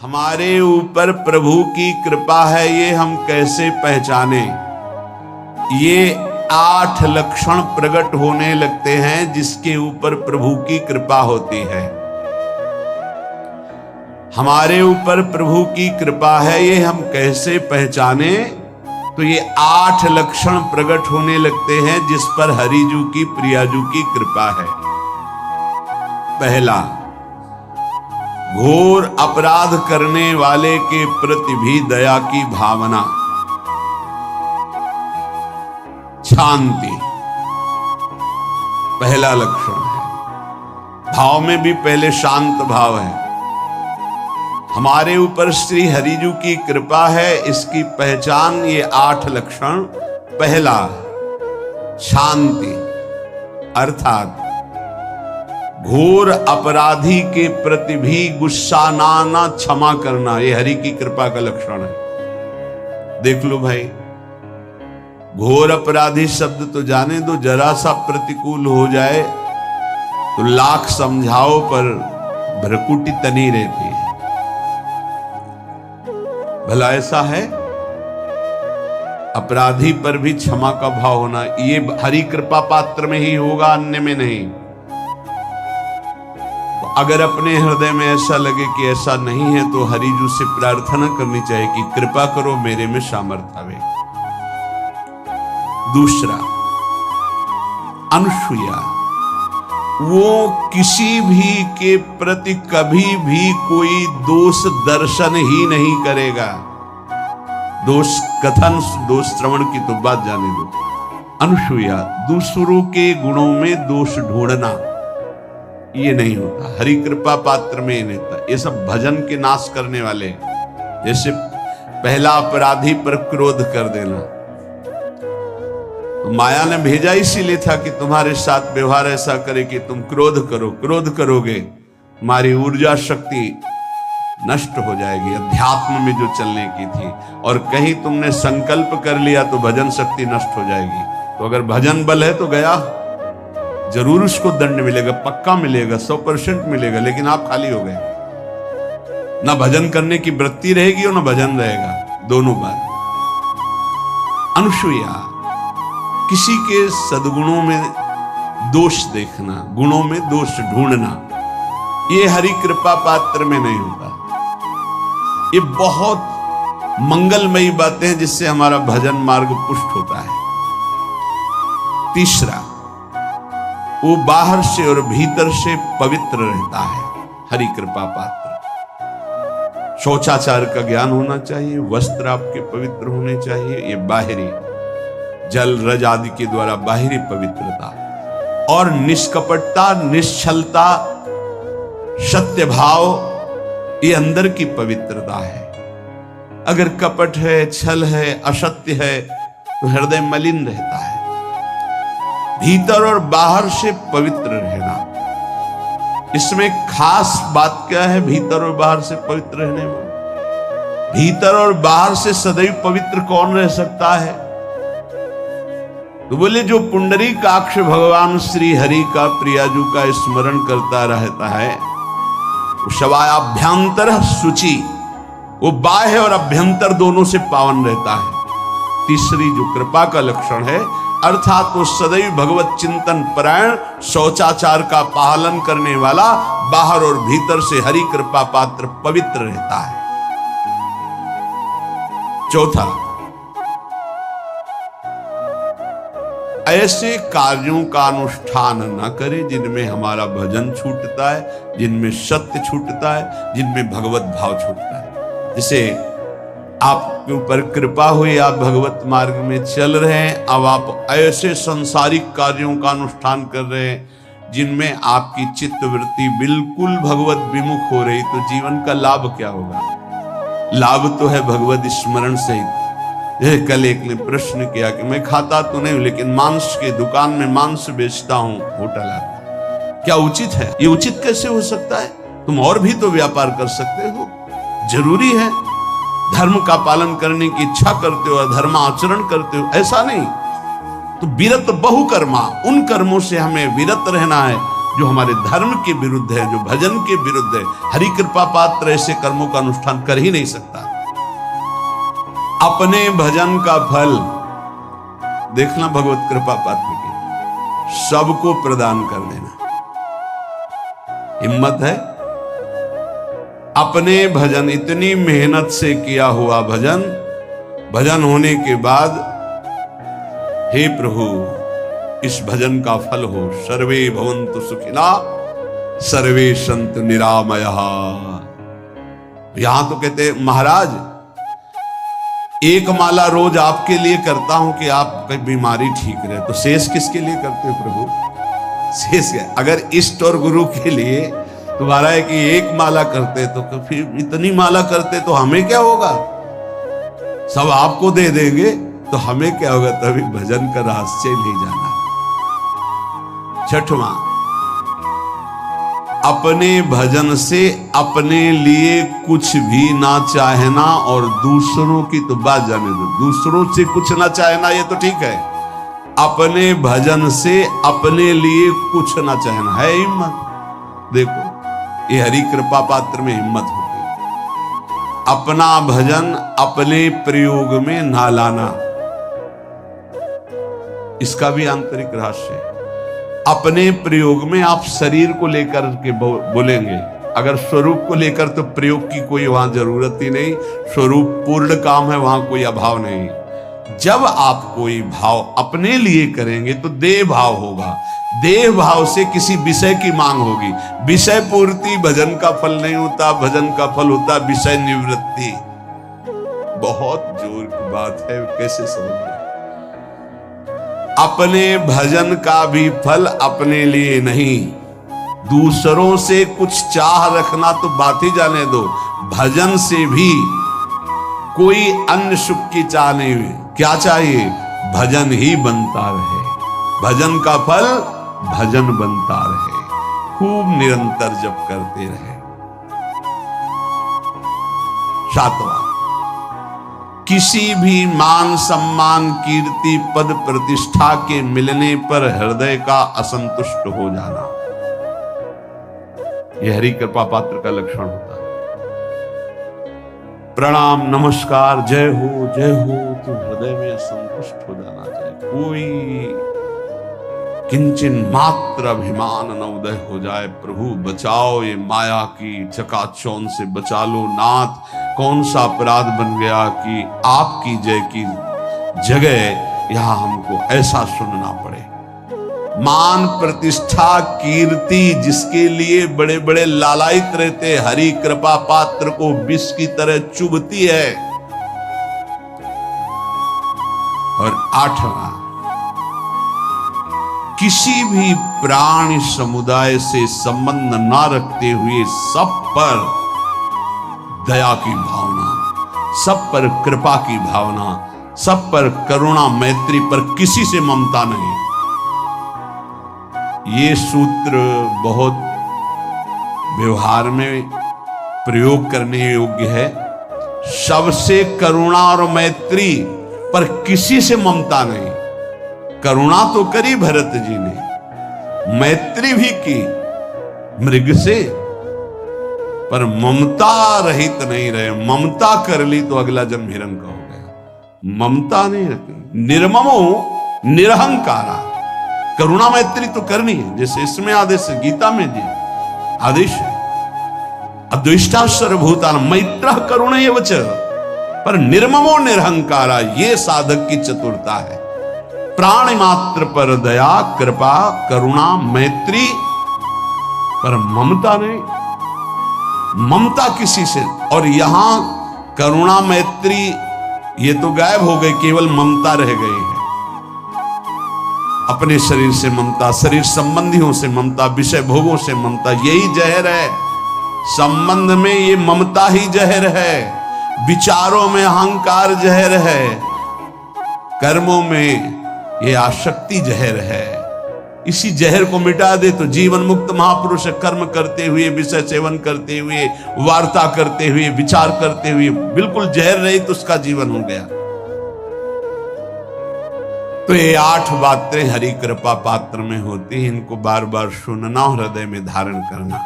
हमारे ऊपर प्रभु की कृपा है ये हम कैसे पहचाने। ये 8 लक्षण प्रकट होने लगते हैं जिसके ऊपर प्रभु की कृपा होती है। हमारे ऊपर प्रभु की कृपा है ये हम कैसे पहचाने, तो ये 8 लक्षण प्रकट होने लगते हैं जिस पर हरिजू की प्रियाजू की कृपा है। पहला, घोर अपराध करने वाले के प्रति भी दया की भावना, शांति पहला लक्षण है। भाव में भी पहले शांत भाव है। हमारे ऊपर श्री हरिजू की कृपा है, इसकी पहचान ये 8 लक्षण। पहला, शांति, अर्थात घोर अपराधी के प्रति भी गुस्सा ना आना, क्षमा करना, ये हरि की कृपा का लक्षण है। देख लो भाई, घोर अपराधी शब्द तो जाने दो, जरा सा प्रतिकूल हो जाए तो लाख समझाओ पर भ्रकुटी तनी रहती है। भला ऐसा है? अपराधी पर भी क्षमा का भाव होना, ये हरि कृपा पात्र में ही होगा, अन्य में नहीं। अगर अपने हृदय में ऐसा लगे कि ऐसा नहीं है तो हरिजू से प्रार्थना करनी चाहिए कि कृपा करो मेरे में सामर्थ्य आवे। दूसरा, अनुसूया, वो किसी भी के प्रति कभी भी कोई दोष दर्शन ही नहीं करेगा। दोष कथन, दोष श्रवण की तो बात जाने दो। अनुसूया, दूसरों के गुणों में दोष ढूंढना ये नहीं होता। हरि कृपा पात्र में नहीं होता। ये सब भजन के नाश करने वाले, जैसे पहला अपराधी पर क्रोध कर देना, तो माया ने भेजा इसीलिए था कि तुम्हारे साथ व्यवहार ऐसा करे कि तुम क्रोध करो। क्रोध करोगे तुम्हारी ऊर्जा शक्ति नष्ट हो जाएगी, अध्यात्म में जो चलने की थी। और कहीं तुमने संकल्प कर लिया तो भजन शक्ति नष्ट हो जाएगी। तो अगर भजन बल है तो गया, जरूर उसको दंड मिलेगा, पक्का मिलेगा, 100% मिलेगा, लेकिन आप खाली हो गए। ना भजन करने की वृत्ति रहेगी और ना भजन रहेगा, दोनों बात। अनुसूया, किसी के सद्गुणों में दोष देखना, गुणों में दोष ढूंढना, ये हरि कृपा पात्र में नहीं होता। ये बहुत मंगलमयी बातें हैं जिससे हमारा भजन मार्ग पुष्ट होता है। तीसरा, वो बाहर से और भीतर से पवित्र रहता है, हरि कृपा पात्र। शौचाचार का ज्ञान होना चाहिए, वस्त्र आपके पवित्र होने चाहिए, ये बाहरी, जल रज आदि के द्वारा बाहरी पवित्रता। और निष्कपटता, निश्चलता, सत्य भाव, ये अंदर की पवित्रता है। अगर कपट है, छल है, असत्य है तो हृदय मलिन रहता है। भीतर और बाहर से पवित्र रहना, इसमें खास बात क्या है? भीतर और बाहर से पवित्र रहने में, भीतर और बाहर से सदैव पवित्र कौन रह सकता है? तो बोले जो पुंडरीकाक्ष भगवान श्री हरि का प्रियाजू का स्मरण करता रहता है, शवायाभ्यंतर शुचि, वो बाह्य और अभ्यंतर दोनों से पावन रहता है। तीसरी जो कृपा का लक्षण है, अर्थात वो सदैव भगवत चिंतन परायण, शौचाचार का पालन करने वाला, बाहर और भीतर से हरि कृपा पात्र पवित्र रहता है। चौथा, ऐसे कार्यों का अनुष्ठान न करे जिनमें हमारा भजन छूटता है, जिनमें सत्य छूटता है, जिनमें भगवत भाव छूटता है। जैसे आपके ऊपर कृपा हुई, आप भगवत मार्ग में चल रहे हैं, अब आप ऐसे सांसारिक कार्यों का अनुष्ठान कर रहे हैं जिनमें आपकी चित्तवृत्ति बिल्कुल भगवत विमुख हो रही, तो जीवन का लाभ क्या होगा? लाभ तो है भगवत स्मरण सहित। कल एक ने प्रश्न किया कि मैं खाता तो नहीं लेकिन मांस के दुकान में मांस बेचता हूं, होटल आता, क्या उचित है? ये उचित कैसे हो सकता है? तुम और भी तो व्यापार कर सकते हो। जरूरी है धर्म का पालन करने की इच्छा करते हो, धर्म आचरण करते हो, ऐसा नहीं। तो विरत बहुकर्मा, उन कर्मों से हमें विरत रहना है जो हमारे धर्म के विरुद्ध है, जो भजन के विरुद्ध है। हरि कृपा पात्र ऐसे कर्मों का अनुष्ठान कर ही नहीं सकता। अपने भजन का फल देखना भगवत कृपा पात्र की, सबको प्रदान कर देना। हिम्मत है? अपने भजन, इतनी मेहनत से किया हुआ भजन, भजन होने के बाद हे प्रभु इस भजन का फल हो, सर्वे भवन्तु सुखिना सर्वे सन्तु निरामयः। यहां तो कहते महाराज एक माला रोज आपके लिए करता हूं कि आपकी बीमारी ठीक रहे, तो शेष किसके लिए करते हो प्रभु? शेष है अगर इष्ट और गुरु के लिए तुम्हारा है कि एक माला करते तो फिर इतनी माला करते तो हमें क्या होगा? सब आपको दे देंगे तो हमें क्या होगा? तभी भजन का रहस्य ले जाना। छठवां, अपने भजन से अपने लिए कुछ भी ना चाहना और दूसरों की तो बात जाने दो, दूसरों से कुछ ना चाहना ये तो ठीक है, अपने भजन से अपने लिए कुछ ना चाहना है हिम्मत। देखो ये हरि कृपा पात्र में हिम्मत होती है। अपना भजन अपने प्रयोग में ना लाना, इसका भी आंतरिक रहस्य है। अपने प्रयोग में आप शरीर को लेकर के बोलेंगे, अगर स्वरूप को लेकर तो प्रयोग की कोई वहां जरूरत ही नहीं, स्वरूप पूर्ण काम है, वहां कोई अभाव नहीं। जब आप कोई भाव अपने लिए करेंगे तो देह भाव होगा, देह भाव से किसी विषय की मांग होगी। विषय पूर्ति भजन का फल नहीं होता, भजन का फल होता विषय निवृत्ति। बहुत जोर की बात है, कैसे समझ? अपने भजन का भी फल अपने लिए नहीं, दूसरों से कुछ चाह रखना तो बात ही जाने दो, भजन से भी कोई अन्य सुख की चाह नहीं। क्या चाहिए? भजन ही बनता रहे, भजन का फल भजन बनता रहे, खूब निरंतर जप करते रहे। सातवां, किसी भी मान सम्मान कीर्ति पद प्रतिष्ठा के मिलने पर हृदय का असंतुष्ट हो जाना, यह हरि कृपा पात्र का लक्षण होता है। प्रणाम नमस्कार जय हो तो हृदय में असंतुष्ट हो जाना चाहिए। कोई किंचन मात्र अभिमान न उदय हो जाए। प्रभु बचाओ, ये माया की चकाचौंध से बचा लो नाथ। कौन सा अपराध बन गया कि आपकी जय की जगह यहां हमको ऐसा सुनना पड़े। मान प्रतिष्ठा कीर्ति जिसके लिए बड़े बड़े लालायित रहते, हरि कृपा पात्र को विष की तरह चुभती है। और आठवां, किसी भी प्राणी समुदाय से संबंध ना रखते हुए सब पर दया की भावना, सब पर कृपा की भावना, सब पर करुणा मैत्री, पर किसी से ममता नहीं। ये सूत्र बहुत व्यवहार में प्रयोग करने योग्य है। सबसे करुणा और मैत्री, पर किसी से ममता नहीं। करुणा तो करी भरत जी ने, मैत्री भी की मृग से, पर ममता रहित नहीं रहे। ममता कर ली तो अगला जन्म हिरण का हो गया। ममता नहीं रखी। निर्ममो निरहंकारा, करुणा मैत्री तो करनी है, जैसे इसमें आदेश है, गीता में जी आदेश है, अद्वेष्टा सर्वभूतान मैत्र करुणैव च, पर निर्ममो निरहंकारा, ये साधक की चतुरता है। प्राणी मात्र पर दया कृपा करुणा मैत्री, पर ममता नहीं। ममता किसी से, और यहां करुणा मैत्री ये तो गायब हो गई, केवल ममता रह गई है। अपने शरीर से ममता, शरीर संबंधियों से ममता, विषय भोगों से ममता, यही जहर है। संबंध में ये ममता ही जहर है, विचारों में अहंकार जहर है, कर्मों में ये आसक्ति जहर है। इसी जहर को मिटा दे तो जीवन मुक्त महापुरुष कर्म करते हुए, विषय सेवन करते हुए, वार्ता करते हुए, विचार करते हुए, बिल्कुल जहर रहित उसका जीवन हो गया। तो ये 8 बातें हरि कृपा पात्र में होती हैं, इनको बार बार सुनना और हृदय में धारण करना।